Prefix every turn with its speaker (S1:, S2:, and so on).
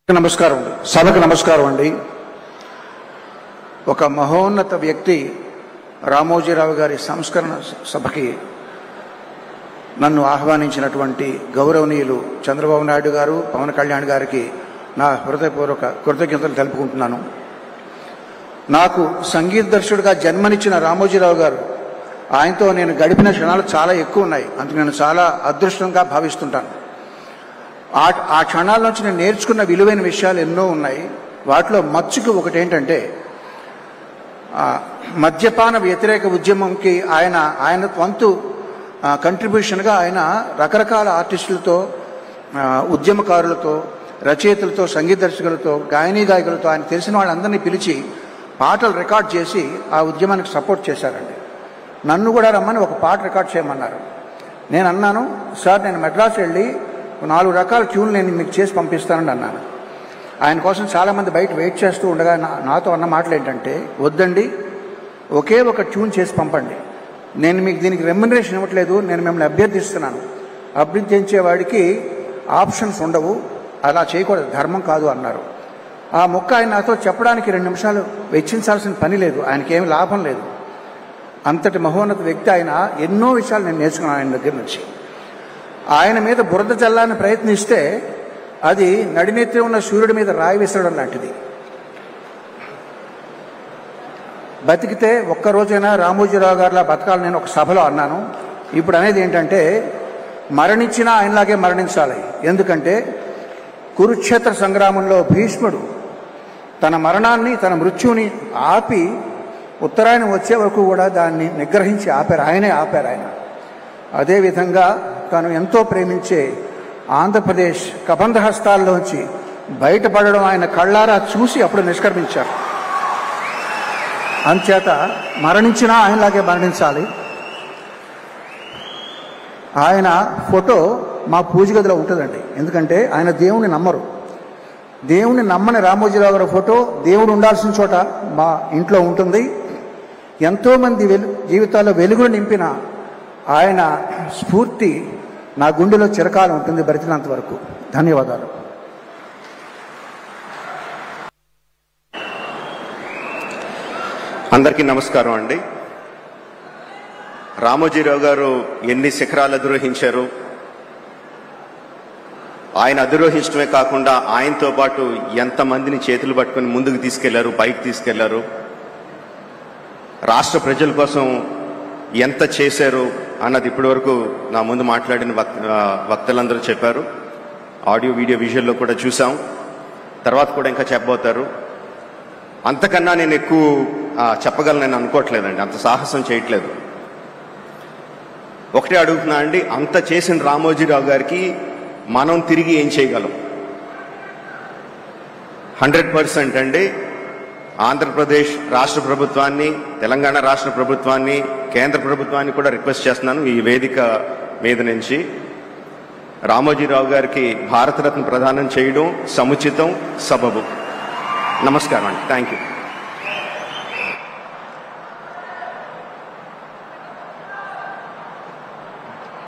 S1: నమస్కారం సభకు నమస్కారం అండి. ఒక మహోన్నత వ్యక్తి రామోజీరావు గారి సంస్కరణ సభకి నన్ను ఆహ్వానించినటువంటి గౌరవనీయులు చంద్రబాబు నాయుడు గారు, పవన్ కళ్యాణ్ గారికి నా హృదయపూర్వక కృతజ్ఞతలు తెలుపుకుంటున్నాను. నాకు సంగీత దర్శకుడిగా జన్మనిచ్చిన రామోజీరావు గారు, ఆయనతో నేను గడిపిన క్షణాలు చాలా ఎక్కువ ఉన్నాయి. అందుకు నేను చాలా అదృష్టంగా భావిస్తుంటాను. ఆ క్షణాల నుంచి నేను నేర్చుకున్న విలువైన విషయాలు ఎన్నో ఉన్నాయి. వాటిలో మచ్చుకు ఒకటి ఏంటంటే, మద్యపాన వ్యతిరేక ఉద్యమంకి ఆయన వంతు కంట్రిబ్యూషన్గా ఆయన రకరకాల ఆర్టిస్టులతో, ఉద్యమకారులతో, రచయితలతో, సంగీత దర్శకులతో, గాయకులతో ఆయన తెలిసిన వాళ్ళందరినీ పిలిచి పాటలు రికార్డ్ చేసి ఆ ఉద్యమానికి సపోర్ట్ చేశారండి. నన్ను కూడా రమ్మని ఒక పాట రికార్డ్ చేయమన్నారు. నేను అన్నాను, సార్ నేను మెడ్రాస్ వెళ్ళి 4 రకాల ట్యూన్లు నేను మీకు చేసి పంపిస్తానని అన్నాను. ఆయన కోసం చాలామంది బయట వెయిట్ చేస్తూ ఉండగా నాతో అన్న మాటలు ఏంటంటే, వద్దండి, ఒకే ఒక ట్యూన్ చేసి పంపండి, నేను మీకు దీనికి రెమ్యునరేషన్ ఇవ్వట్లేదు, నేను మిమ్మల్ని అభ్యర్థిస్తున్నాను, అభ్యర్థించేవాడికి ఆప్షన్స్ ఉండవు, అలా చేయకూడదు, ధర్మం కాదు అన్నారు. ఆ మొక్క ఆయన నాతో చెప్పడానికి 2 నిమిషాలు వెచ్చించాల్సిన పని లేదు, ఆయనకేమి లాభం లేదు. అంతటి మహోన్నత వ్యక్తి ఆయన. ఎన్నో విషయాలు నేను నేర్చుకున్నాను ఆయన దగ్గర నుంచి. ఆయన మీద బురద చల్లాలని ప్రయత్నిస్తే అది నడినెత్తి ఉన్న సూర్యుడి మీద రాయి విసరడం లాంటిది. బతికితే ఒక్కరోజైనా రామోజీరావు గారిలా బతకాలని నేను ఒక సభలో అన్నాను. ఇప్పుడు అనేది ఏంటంటే, మరణించినా ఆయనలాగే మరణించాలి. ఎందుకంటే కురుక్షేత్ర సంగ్రామంలో భీష్ముడు తన మరణాన్ని, తన మృత్యువుని ఆపి ఉత్తరాయణం వచ్చే వరకు కూడా దాన్ని నిగ్రహించి ఆపారు. ఆయన అదేవిధంగా తాను ఎంతో ప్రేమించే ఆంధ్రప్రదేశ్ కబంధ హస్తాల్లోంచి బయటపడడం ఆయన కళ్ళారా చూసి అప్పుడు నిష్క్రమించారు. అంచేత మరణించినా ఆయనలాగే మరణించాలి. ఆయన ఫోటో మా పూజ గదిలో ఉంటుందండి. ఎందుకంటే ఆయన దేవుణ్ణి నమ్మరు. దేవుణ్ణి నమ్మని రామోజీరావు గారి ఫోటో దేవుడు ఉండాల్సిన చోట మా ఇంట్లో ఉంటుంది. ఎంతోమంది జీవితాల్లో వెలుగులు నింపిన ఆయన స్ఫూర్తి నా గుండెలో చిరకాలం ఉంటుంది, బ్రతికినంత వరకు. ధన్యవాదాలు.
S2: అందరికీ నమస్కారం అండి. రామోజీరావు గారు ఎన్ని శిఖరాలు అధిరోహించారు. ఆయన అధిరోహించడమే కాకుండా ఆయనతో పాటు ఎంతమందిని చేతులు పట్టుకుని ముందుకు తీసుకెళ్లారు, పైకి తీసుకెళ్లారు. రాష్ట్ర ప్రజల కోసం ఎంత చేశారు అన్నది ఇప్పటి వరకు నా ముందు మాట్లాడిన వక్తలందరూ చెప్పారు. ఆడియో, వీడియో, విజువల్లో కూడా చూసాం. తర్వాత కూడా ఇంకా చెప్పబోతారు. అంతకన్నా నేను ఎక్కువ చెప్పగలను అనుకోవట్లేదండి, అంత సాహసం చేయట్లేదు. ఒకటే అడుగుతున్నా అండి, అంత చేసిన రామోజీరావు గారికి మనం తిరిగి ఏం చేయగలం? 100% అండి. ఆంధ్రప్రదేశ్ రాష్ట్ర ప్రభుత్వాన్ని, తెలంగాణ రాష్ట్ర ప్రభుత్వాన్ని, కేంద్ర ప్రభుత్వాన్ని కూడా రిక్వెస్ట్ చేస్తున్నాను ఈ వేదిక మీద నుంచి, రామోజీరావు గారికి భారతరత్న ప్రదానం చేయడం సముచితం, సబబు. నమస్కారం అండి. Thank you.